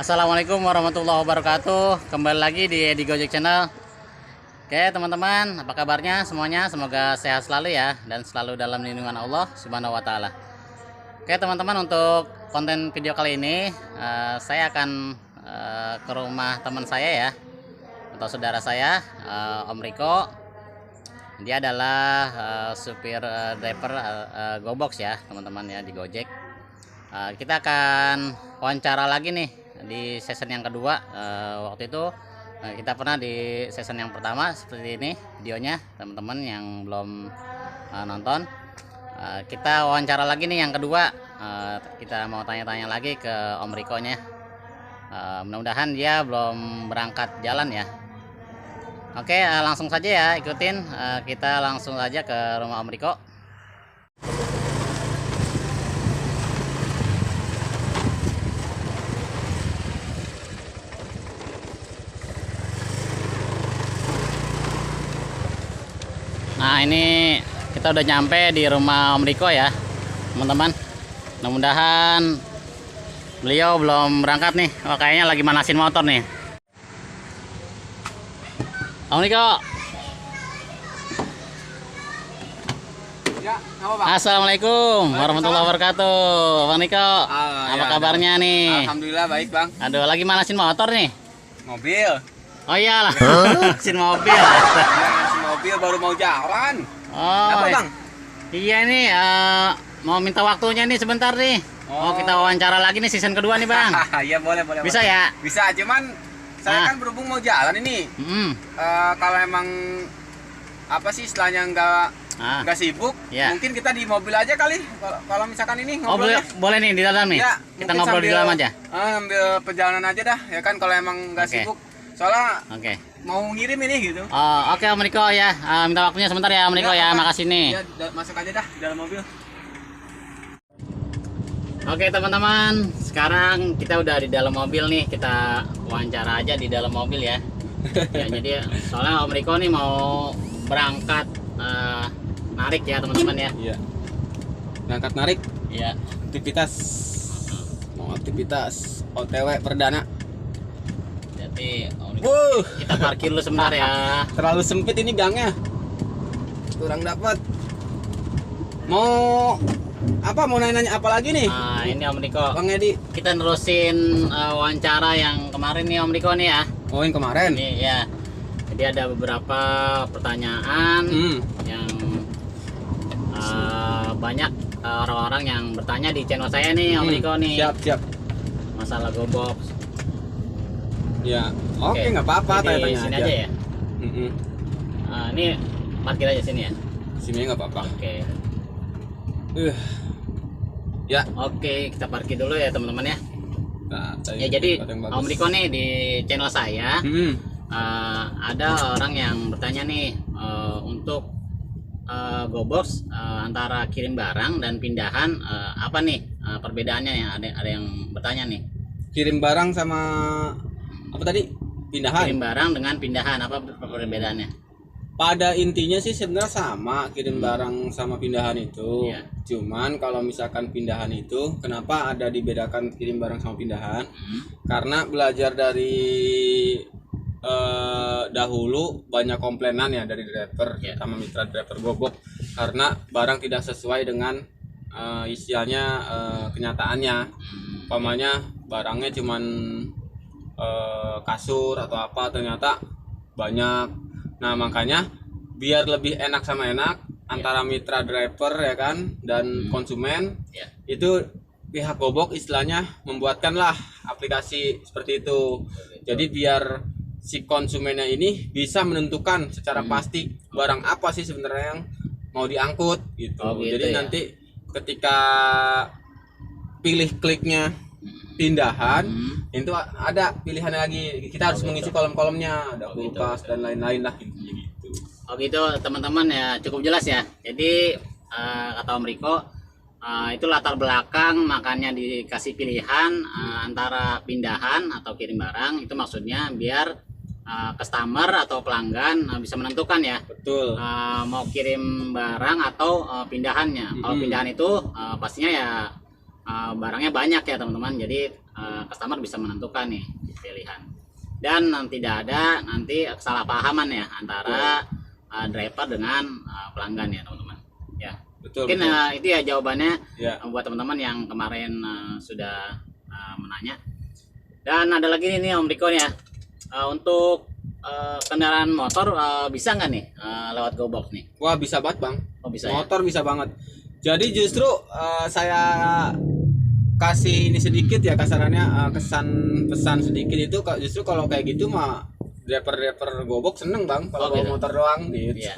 Assalamualaikum warahmatullahi wabarakatuh. Kembali lagi di Gojek Channel. Oke teman-teman, apa kabarnya semuanya? Semoga sehat selalu ya dan selalu dalam lindungan Allah Subhanahu wa Ta'ala. Oke teman-teman, untuk konten video kali ini saya akan ke rumah teman saya ya, atau saudara saya, Om Riko. Dia adalah supir driver GoBox ya teman-teman ya, di Gojek. Kita akan wawancara lagi nih di season yang kedua. Waktu itu kita pernah di season yang pertama seperti ini videonya, teman-teman yang belum nonton. Kita wawancara lagi nih yang kedua. Kita mau tanya-tanya lagi ke Om Riko nya. Mudah-mudahan dia belum berangkat jalan ya. Oke, langsung saja ya, ikutin. Kita langsung saja ke rumah Om Riko. Nah, ini kita udah nyampe di rumah Om Riko ya teman-teman. Mudah-mudahan beliau belum berangkat nih. Oh, kayaknya lagi manasin motor nih. Om Riko. Ya, apa Bang? Assalamualaikum warahmatullahi wabarakatuh. Bang Riko, apa kabarnya nih? Alhamdulillah baik Bang. Aduh, lagi manasin motor nih. Mobil. Oh iyalah, manasin mobil. Manasin mobil baru mau jalan. Oh, Apa Bang? iya nih, mau minta waktunya nih sebentar nih. Mau kita wawancara lagi nih season kedua nih Bang. Iya boleh. Bisa ya? Bisa, cuman saya kan berhubung mau jalan ini. Kalau emang apa sih istilahnya nggak sibuk, ya. Mungkin kita di mobil aja kali. Kalau misalkan ini ngobrolnya. Boleh nih di dalam nih. Ya, kita ngobrol di dalam aja. Ambil perjalanan aja dah, ya kan kalau emang nggak sibuk. Soalnya mau ngirim ini gitu. Oke Om Riko ya, minta waktunya sebentar ya Om Riko ya, makasih nih. Ya, masuk aja dah di dalam mobil. Oke teman-teman, sekarang kita udah di dalam mobil nih, kita wawancara aja di dalam mobil ya. Ya, jadi soalnya Om Riko nih mau berangkat narik ya teman-teman ya. Iya. Berangkat narik. Iya. Aktivitas OTW perdana. Jadi Om Riko, kita parkir dulu sebentar ya. Terlalu sempit ini gangnya. Kurang dapat. Mau nanya apa lagi nih? Nah, ini Om Riko. Bang Edi. Kita nerusin wawancara yang kemarin nih Om Riko nih ya. Oh, yang kemarin. Ini ya. Jadi ada beberapa pertanyaan yang banyak orang-orang yang bertanya di channel saya nih Om Riko nih. Siap. Masalah GoBox. Ya. Oke, nggak apa-apa, tanya-tanya sini aja ya. Ini parkir aja sini ya. Sini nggak apa-apa. Oke. Ya. Oke, kita parkir dulu ya teman-teman ya. Nah, Ya jadi Om Riko nih di channel saya ada orang yang bertanya nih untuk GoBox antara kirim barang dan pindahan, apa nih perbedaannya ya? Ada yang bertanya nih. Kirim barang sama apa tadi? Pindahan. Kirim barang dengan pindahan, apa perbedaannya? Pada intinya sih sebenarnya sama, kirim barang sama pindahan itu. Iya. Cuman kalau misalkan pindahan itu, kenapa ada dibedakan kirim barang sama pindahan? Karena belajar dari dahulu banyak komplainan ya dari driver, sama mitra driver GoBox, karena barang tidak sesuai dengan istilahnya kenyataannya. Umpamanya barangnya cuman kasur atau apa, ternyata banyak. Nah, makanya biar lebih enak sama enak antara mitra driver ya kan dan konsumen, itu pihak GoBox istilahnya membuatkanlah aplikasi seperti itu. Jadi biar si konsumennya ini bisa menentukan secara pasti barang apa sih sebenarnya yang mau diangkut gitu. Jadi nanti ketika pilih kliknya pindahan, itu ada pilihannya lagi. Kita harus mengisi kolom-kolomnya, ada kulkas dan lain-lain lah gitu. Oh gitu teman-teman ya, cukup jelas ya. Jadi kata Om Riko, itu latar belakang makanya dikasih pilihan antara pindahan atau kirim barang. Itu maksudnya biar customer atau pelanggan bisa menentukan ya. Betul. Mau kirim barang atau pindahannya. Kalau pindahan itu pastinya ya barangnya banyak ya teman-teman, jadi customer bisa menentukan nih pilihan, dan tidak ada nanti kesalahpahaman ya antara driver dengan pelanggan ya teman-teman ya. Betul. Mungkin itu ya jawabannya Ya. buat teman-teman yang kemarin sudah menanya. Dan ada lagi nih Om Riko ya, untuk kendaraan motor bisa nggak nih lewat GoBox nih? Wah, bisa banget Bang. Oh bisa ya? Motor bisa banget. Jadi justru saya kasih ini sedikit ya kasarannya, kesan pesan sedikit itu justru kalau kayak gitu mah driver GoBox seneng Bang kalau bawa gitu. motor doang gitu. Iya.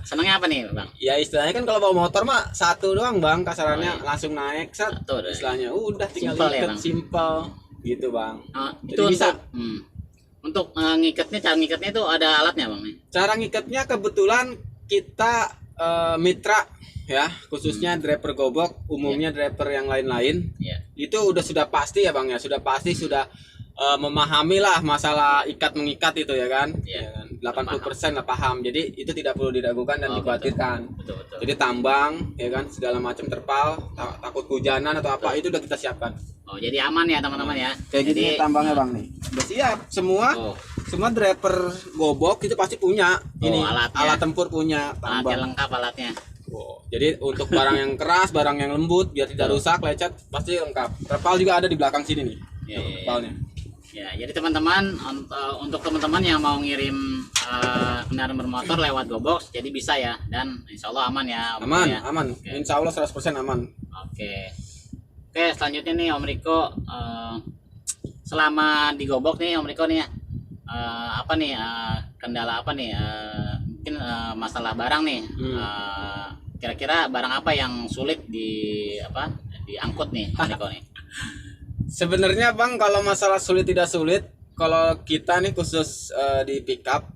Senangnya apa nih Bang? Ya istilahnya kan kalau bawa motor mah satu doang Bang, kasarannya iya. langsung naik set. Satu deh. Istilahnya udah tinggal Simple ya, iket, Bang? simple gitu Bang. Itu Jadi bisa. untuk ngikatnya, cara ngikatnya itu ada alatnya Bang nih? Cara ngikatnya kebetulan kita mitra ya, khususnya driver GoBox, umumnya driver yang lain-lain. Iya. Itu sudah pasti ya Bang ya, sudah pasti sudah memahami lah masalah ikat mengikat itu ya kan. Iya. Ya kan? 80% lah paham. Jadi itu tidak perlu diragukan dan dikhawatirkan. Betul. Jadi tambang ya kan, segala macam terpal, takut hujanan atau apa itu udah kita siapkan. Oh jadi aman ya teman-teman ya. Kayak Jadi gini tambangnya Bang nih. Udah siap semua. Oh. Semua driver GoBox itu pasti punya ini alatnya. alat tempur, punya alatnya tambang. lengkap alatnya. Oh, jadi untuk barang yang keras, barang yang lembut biar tidak rusak, lecet pasti lengkap. Terpal juga ada di belakang sini nih. Iya, iya. Terpalnya. Ya, jadi teman-teman untuk teman-teman yang mau ngirim kendaraan bermotor lewat GoBox, jadi bisa ya, dan insya Allah aman ya. Om Aman, ya. aman. Oke. Insya Allah 100% aman. Oke, selanjutnya nih Om Riko, selama di GoBox nih Om Riko nih ya, apa nih kendala apa nih? Mungkin masalah barang nih. Kira-kira barang apa yang sulit diangkut nih Om Riko nih? Sebenarnya Bang, kalau masalah sulit tidak sulit, kalau kita nih khusus di pickup,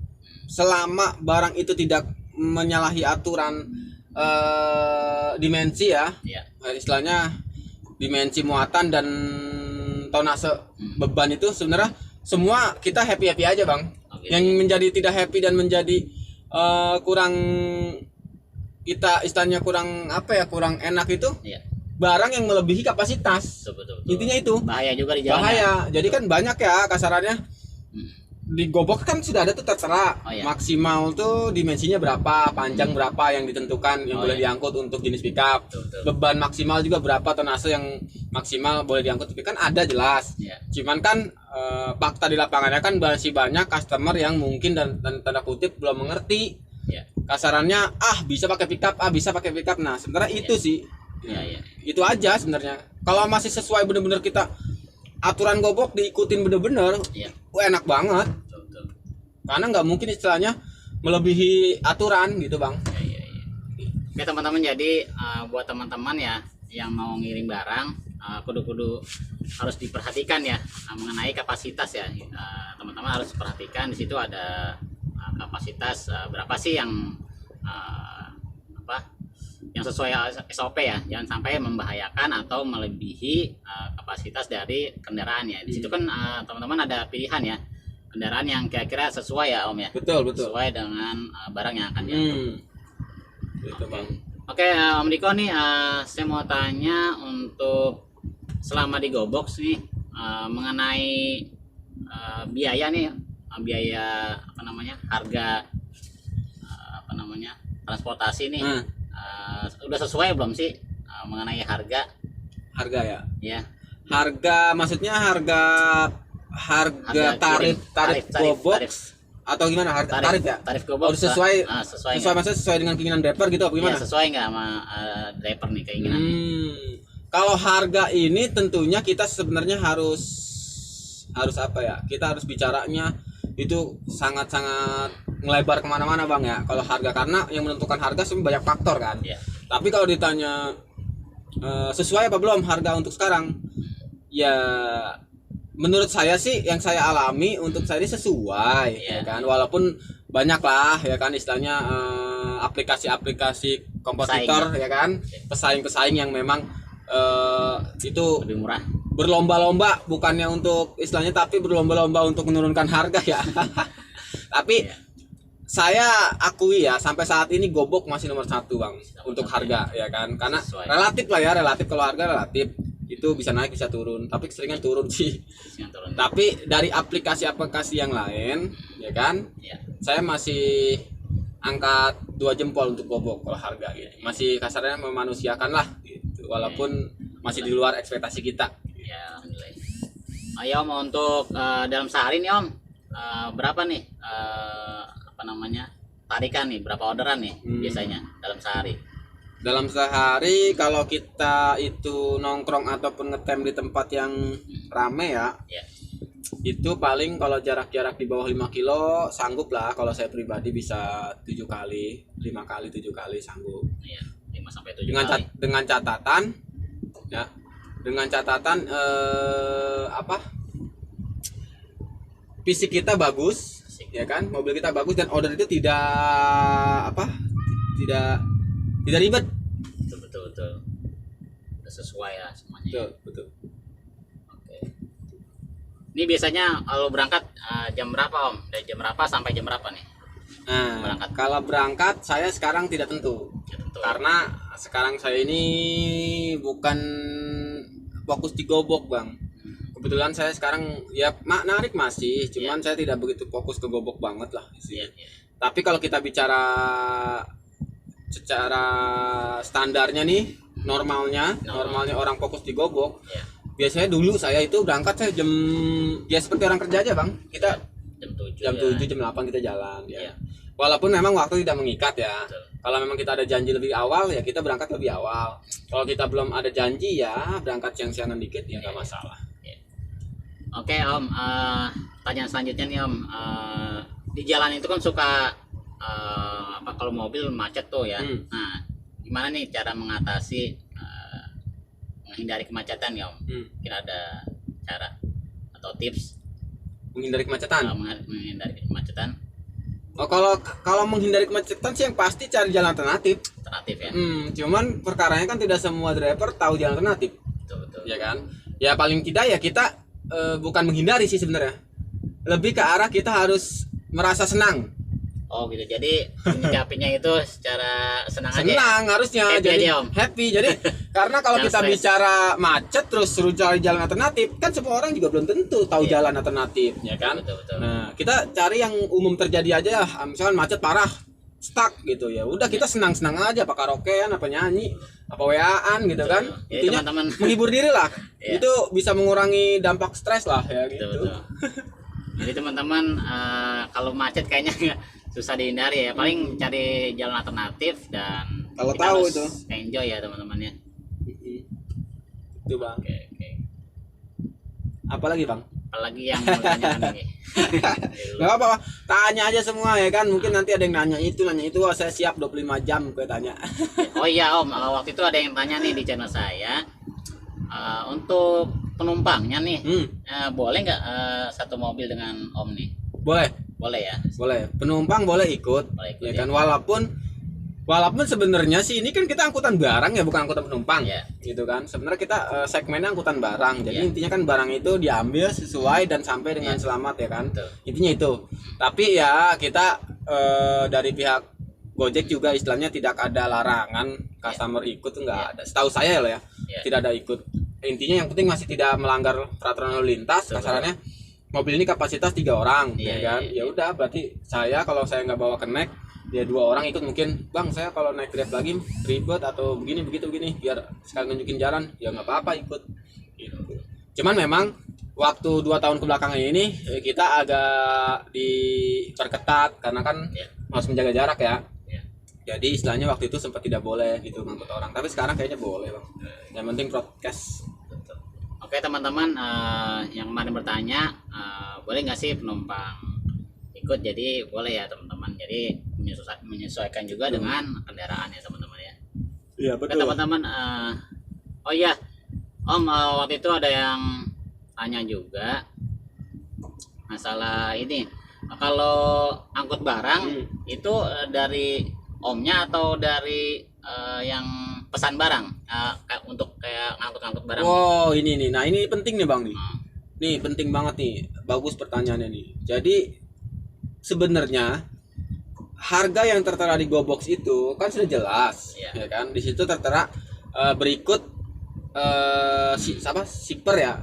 selama barang itu tidak menyalahi aturan dimensi ya, Iya. istilahnya dimensi muatan dan tonase beban itu sebenarnya semua kita happy aja Bang. Oke. Yang menjadi tidak happy dan menjadi kurang, kita istilahnya kurang apa ya, kurang enak itu Iya. barang yang melebihi kapasitas. Betul. Intinya itu Bahaya juga di jalan. bahaya. Jadi kan banyak ya kasarannya. Di GoBox kan sudah ada tuh tertera Oh, iya. maksimal tuh dimensinya berapa, panjang berapa yang ditentukan yang boleh diangkut untuk jenis pickup. Betul. Beban maksimal juga berapa, tonase yang maksimal boleh diangkut, tapi kan ada jelas. Iya. Cuman kan fakta di lapangannya kan masih banyak customer yang mungkin dan tanda kutip belum mengerti. Iya. Kasarannya bisa pakai pickup, bisa pakai pickup. Nah, sebenarnya itu sih. Iya. Itu aja sebenarnya. Kalau masih sesuai bener-bener kita aturan GoBox diikutin bener-bener, Iya. enak banget. Betul. Karena nggak mungkin istilahnya melebihi aturan gitu Bang. Iya. Oke teman-teman, jadi buat teman-teman ya yang mau ngirim barang, kudu harus diperhatikan ya mengenai kapasitas ya. Teman-teman harus perhatikan di situ ada kapasitas berapa sih yang yang sesuai SOP ya, jangan sampai membahayakan atau melebihi kapasitas dari kendaraan ya. Di situ kan teman-teman ada pilihan ya, kendaraan yang kira-kira sesuai ya Om ya. Betul. Sesuai dengan barang yang akan diangkut. Gitu Bang. Oke, Om Riko nih, saya mau tanya untuk selama di GoBox nih mengenai biaya nih, biaya harga transportasi nih, udah sesuai belum sih mengenai harga ya? ya? Harga maksudnya harga tarif GoBox atau gimana, harga tarif ya? Tarif GoBox sesuai maksudnya sesuai dengan keinginan driver gitu apa gimana? Ya, sesuai nggak sama driver nih keinginan? Kalau harga ini tentunya kita sebenarnya harus apa ya? Kita harus bicaranya itu sangat-sangat ngelebar kemana-mana Bang ya. Kalau harga, karena yang menentukan harga sebenarnya banyak faktor kan. Ya. Tapi kalau ditanya sesuai apa belum harga untuk sekarang, ya menurut saya sih yang saya alami untuk saya ini sesuai ya kan. Walaupun banyak lah ya kan istilahnya aplikasi-aplikasi kompetitor ya kan, pesaing-pesaing yang memang itu Lebih murah. berlomba-lomba, bukannya untuk istilahnya, tapi berlomba-lomba untuk menurunkan harga ya. Tapi saya akui ya sampai saat ini Gobok masih nomor satu bang untuk satu, harga ya kan, karena Sesuai. relatif lah ya, relatif, kalau harga relatif itu bisa naik bisa turun, tapi keseringan turun sih. Yang turun. Tapi dari aplikasi-aplikasi yang lain ya kan, Ya. saya masih angkat 2 jempol untuk Gobok kalau harga gitu. Masih kasarnya memanusiakan lah gitu, walaupun masih di luar ekspektasi kita. Ya, alhamdulillah. Ayo Om, untuk dalam sehari nih Om, berapa nih apa namanya, tarikan nih, berapa orderan nih biasanya dalam sehari? Dalam sehari kalau kita itu nongkrong ataupun ngetem di tempat yang rame ya, Ya, itu paling kalau jarak-jarak di bawah 5 kilo sanggup lah. Kalau saya pribadi bisa 7 kali, 5 kali, 7 kali sanggup. ya 5 sampai 7 Dengan kali. dengan catatan ya, dengan catatan apa? Fisik kita bagus, Fisik. ya kan? Mobil kita bagus dan order itu tidak apa? Tidak ribet. Betul. Udah sesuai ya semuanya. Betul, betul. Oke. Ini biasanya kalau berangkat jam berapa Om? Dari jam berapa sampai jam berapa nih? Nah, Berangkat. kalau berangkat saya sekarang tidak tentu. Ya, tentu. Karena sekarang saya ini bukan fokus di Gobok, Bang. Kebetulan saya sekarang ya narik masih, cuman saya tidak begitu fokus ke Gobok banget lah sih. Ya. Tapi kalau kita bicara secara standarnya nih, normalnya orang fokus di Gobok. Ya. Biasanya dulu saya itu berangkat saya jam, ya seperti orang kerja aja, Bang. Kita Jam 7. jam ya. 7 jam 8 kita jalan ya. Iya. Walaupun memang waktu tidak mengikat ya. Betul. Kalau memang kita ada janji lebih awal ya kita berangkat lebih awal. Kalau kita belum ada janji ya berangkat siang-siangan dikit ya nggak masalah. Oke Om, pertanyaan selanjutnya nih Om, di jalan itu kan suka apa, kalau mobil macet tuh ya. Nah, gimana nih cara mengatasi menghindari kemacetan ya Om? Kira ada cara atau tips Menghindari kemacetan. menghindari kemacetan Oh, kalau menghindari kemacetan sih yang pasti cari jalan alternatif. alternatif ya? Cuman perkaranya kan tidak semua driver tahu jalan alternatif, Betul. ya kan? Ya paling tidak ya kita bukan menghindari sih sebenarnya. Lebih ke arah kita harus merasa senang. Oh gitu, jadi menyikapinya itu secara senang aja ya? Senang harusnya, Happy jadi aja, Om. happy. Jadi karena kalau Jangan kita stres. bicara macet terus suruh cari jalan alternatif, kan semua orang juga belum tentu tahu Iya. jalan alternatif, ya kan? Betul. Nah, kita cari yang umum terjadi aja, misalkan macet parah, stuck gitu ya. Udah kita senang-senang aja, apa karaokean, apa nyanyi, apa WA-an gitu kan. Jadi Intinya teman-teman, menghibur diri lah. Iya. Itu bisa mengurangi dampak stres lah ya gitu. betul. Jadi teman-teman, kalau macet kayaknya susah dihindari ya. Paling cari jalan alternatif dan Kalau kita tahu harus itu. enjoy ya teman-teman ya. Itu Bang. Oke. Apalagi Bang? Apalagi yang mau tanyakan ini. Gak apa-apa, tanya aja semua ya kan. Mungkin nanti ada yang nanya itu, wah, saya siap 25 jam gue tanya. Oh iya Om, waktu itu ada yang tanya nih di channel saya, untuk penumpangnya nih, boleh nggak satu mobil dengan Om nih? Boleh, ya. boleh. Penumpang boleh ikut, Boleh ikut, ya ya. kan. Walaupun sebenarnya sih ini kan kita angkutan barang ya, bukan angkutan penumpang, Ya. gitu kan. Sebenarnya kita segmennya angkutan barang. Jadi Ya. intinya kan barang itu diambil sesuai dan sampai dengan selamat ya kan. Betul. Intinya itu. Tapi ya kita dari pihak Gojek juga istilahnya tidak ada larangan customer ikut, enggak ada. Setahu saya loh ya, tidak ada ikut. Intinya yang penting masih tidak melanggar peraturan lalu lintas. Kasarannya mobil ini kapasitas 3 orang, ya kan. Ya udah, berarti kalau saya nggak bawa kenek, ya 2 orang ikut. Mungkin Bang, saya kalau naik Grab lagi ribet atau begini biar sekali nunjukin jalan, ya nggak apa-apa ikut gitu. Cuman memang waktu 2 tahun kebelakangan ini kita agak diperketat karena kan harus menjaga jarak ya. Jadi istilahnya waktu itu sempat tidak boleh gitu ngangkut orang, tapi sekarang kayaknya boleh Bang. Yang penting prokes. Oke teman-teman, yang kemarin bertanya, boleh nggak sih penumpang ikut? Jadi boleh ya teman-teman. Jadi menyesuaikan juga dengan kendaraan ya teman-teman ya. Iya Oke teman-teman, oh iya Om, waktu itu ada yang tanya juga masalah ini, kalau angkut barang itu dari Omnya atau dari yang pesan barang, untuk kayak ngangkut-ngangkut barang? Oh ini nih, nah ini penting nih Bang nih. Nih penting banget nih, bagus pertanyaannya nih. Jadi sebenarnya harga yang tertera di GoBox itu kan sudah jelas, ya kan? Di situ tertera berikut shipper ya,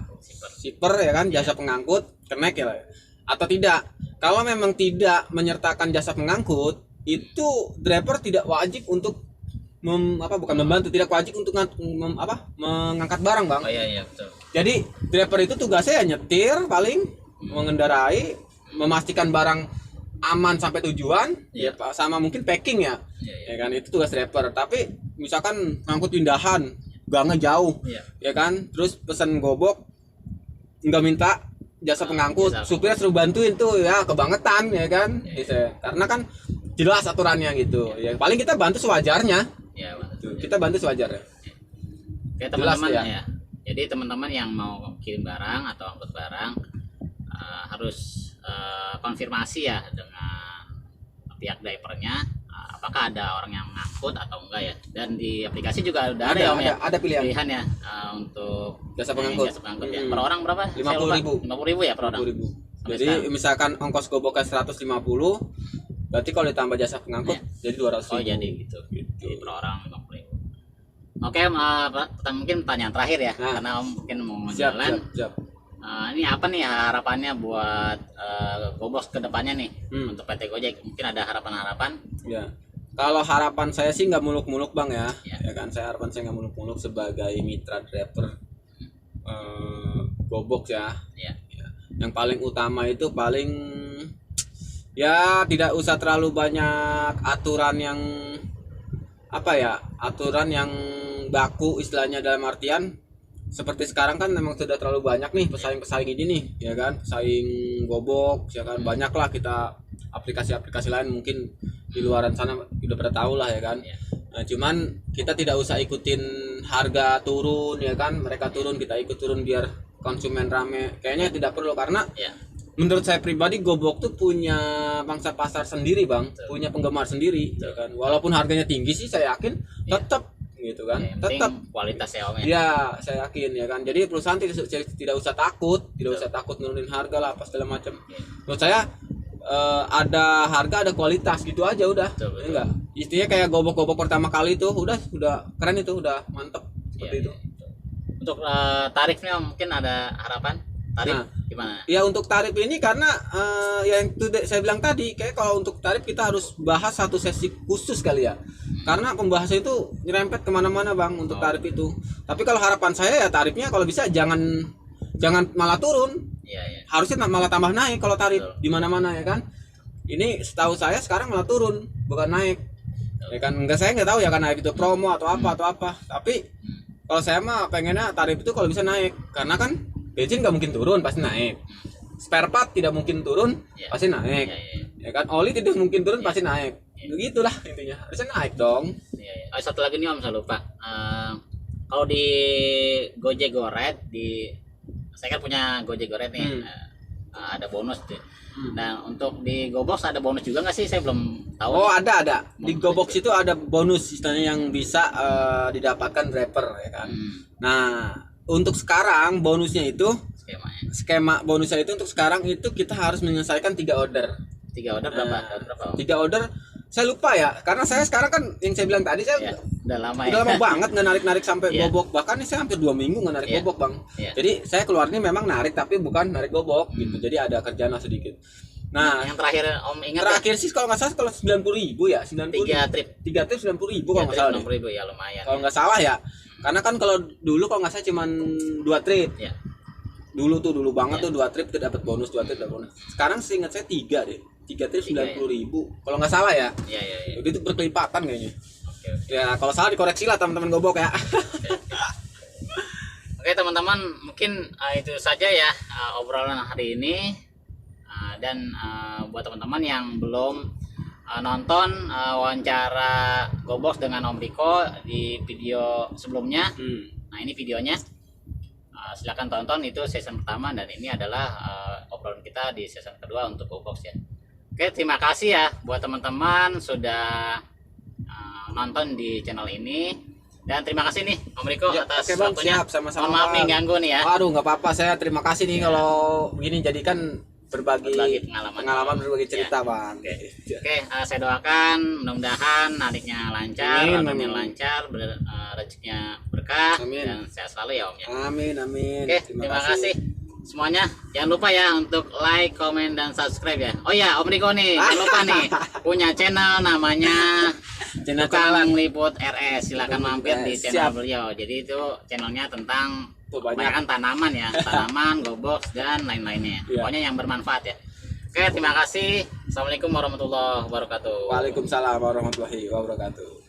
shipper ya kan, jasa pengangkut kenek ya, atau tidak. Kalau memang tidak menyertakan jasa pengangkut, itu driver tidak wajib untuk tidak wajib untuk mengangkat barang, Bang. Oh iya betul. Jadi driver itu tugasnya ya nyetir, paling mengendarai, memastikan barang aman sampai tujuan, ya sama mungkin packing ya, ya kan, itu tugas driver. Tapi misalkan ngangkut pindahan, gangnya jauh, ya kan, terus pesan gobok, nggak minta jasa pengangkut, supir suruh bantuin tuh, ya kebangetan, ya kan, karena kan jelas aturannya gitu, ya paling kita bantu sewajarnya, kita bantu sewajarnya. Oke teman-teman ya. Jadi teman-teman yang mau kirim barang atau angkut barang harus konfirmasi ya dengan pihak drivernya, apakah ada orang yang ngangkut atau enggak ya. Dan di aplikasi juga udah ada pilihan ya untuk jasa pengangkut, ya. Per orang berapa? 50.000 ya per orang. 50.000. Jadi misalkan ongkos goboknya 150, berarti kalau ditambah jasa pengangkut jadi 200.000. Oh jadi gitu. Jadi per orang 50.000. Oke, mungkin pertanyaan terakhir ya, karena mungkin mau jalan. Siap. Ini apa nih harapannya buat GoBox ke depannya nih untuk PT Gojek? Mungkin ada harapan-harapan? Ya. Kalau harapan saya sih nggak muluk-muluk, Bang ya. Ya kan, harapan saya nggak muluk-muluk sebagai mitra driver GoBox ya. Yang paling utama itu ya tidak usah terlalu banyak aturan yang aturan yang baku istilahnya, dalam artian seperti sekarang kan memang sudah terlalu banyak nih pesaing-pesaing ini nih, ya kan, pesaing GoBox, ya kan, banyak lah kita aplikasi-aplikasi lain mungkin di luaran sana udah pada tahu lah, ya kan. Nah, cuman kita tidak usah ikutin harga turun, ya kan, mereka turun kita ikut turun biar konsumen rame, kayaknya tidak perlu, karena menurut saya pribadi GoBox tuh punya pangsa pasar sendiri, Bang, punya penggemar sendiri, ya kan, walaupun harganya tinggi sih saya yakin tetap gitu kan, tetap kualitas ya Om ya, saya yakin, ya kan. Jadi perusahaan tidak usah takut nurunin harga lah apa segala macam. Menurut saya ada harga ada kualitas gitu aja udah. Enggak, istilahnya kayak GoBox pertama kali tuh udah keren, itu udah mantep seperti itu. Untuk tarifnya mungkin ada harapan tarif gimana? Ya untuk tarif ini karena yang saya bilang tadi, kayak kalau untuk tarif kita harus bahas satu sesi khusus kali ya, karena pembahasan itu nyerempet kemana-mana, Bang, untuk tarif itu. Tapi kalau harapan saya ya tarifnya kalau bisa jangan malah turun, harusnya malah tambah naik kalau tarif di mana-mana, ya kan. Ini setahu saya sekarang malah turun bukan naik, ya kan. Saya nggak tahu ya, kan naik itu promo atau apa. Tapi kalau saya mah pengennya tarif itu kalau bisa naik, karena kan bensin nggak mungkin turun, pasti naik. Spare part tidak mungkin turun, pasti naik. Ya kan, oli tidak mungkin turun, pasti naik. Begitulah intinya, harusnya naik dong. Satu lagi nih Om, saya lupa. Kalau di Gojek Goret, saya kan punya Gojek Goret nih, ada bonus tuh. Nah untuk di GoBox ada bonus juga nggak sih? Saya belum tahu. Oh ada. Di GoBox itu ada bonus istilahnya yang bisa didapatkan driver, ya kan. Nah untuk sekarang bonusnya itu skema bonusnya itu untuk sekarang itu kita harus menyelesaikan 3 order. 3 order berapa? 3 order saya lupa ya, karena saya sekarang kan yang saya bilang tadi saya udah lama banget nggak narik sampai GoBox, bahkan ini saya hampir 2 minggu nggak narik GoBox, Bang. Jadi saya keluarnya memang narik tapi bukan narik GoBox gitu, jadi ada kerjaan lah sedikit. Nah yang terakhir Om ingat terakhir sih kalau nggak salah, kalau 90.000 ya, 90.000 3 trip 90.000 kalau nggak salah. 90.000 ya lumayan. Kalau nggak salah ya, karena kan kalau dulu kalau nggak salah cuman 2 trip. Dulu banget tuh 2 trip itu dapat bonus, 2 trip dapat bonus. Sekarang seingat saya 3 deh. 3 trip 90.000 kalau nggak salah ya. Jadi itu berkelipatan kayaknya. Ya kalau salah dikoreksi lah teman-teman GoBox ya. Oke teman-teman, mungkin itu saja ya obrolan hari ini. Dan buat teman-teman yang belum nonton wawancara GoBox dengan Om Riko di video sebelumnya, nah ini videonya. Silakan tonton, itu season pertama, dan ini adalah obrolan kita di season kedua untuk GoBox ya. Oke, terima kasih ya buat teman-teman sudah nonton di channel ini, dan terima kasih nih Om Riko atas waktunya. Siap, sama-sama. Mohon maaf nih ganggu nih ya. Waduh, nggak apa-apa, saya terima kasih nih kalau begini, jadikan berbagi pengalaman. pengalaman, berbagi cerita, Ya. Bang. Oke, saya doakan mudah-mudahan adiknya lancar, Amin, abangnya amin. lancar, rezekinya berkah, Amin. dan sehat selalu ya Om ya. Amin, amin. Oke, terima kasih semuanya. Jangan lupa ya untuk like, komen, dan subscribe ya. Oh ya, Om Riko nih, jangan lupa nih punya channel namanya Channel Tukang Liput RS. Silakan mampir di channel Siap. beliau. Jadi itu channelnya tentang Tuh, banyak. kebanyakan tanaman ya, tanaman, gobox, dan lain-lainnya. Iya. Pokoknya yang bermanfaat ya. Oke, terima kasih. Assalamualaikum warahmatullahi wabarakatuh. Waalaikumsalam warahmatullahi wabarakatuh.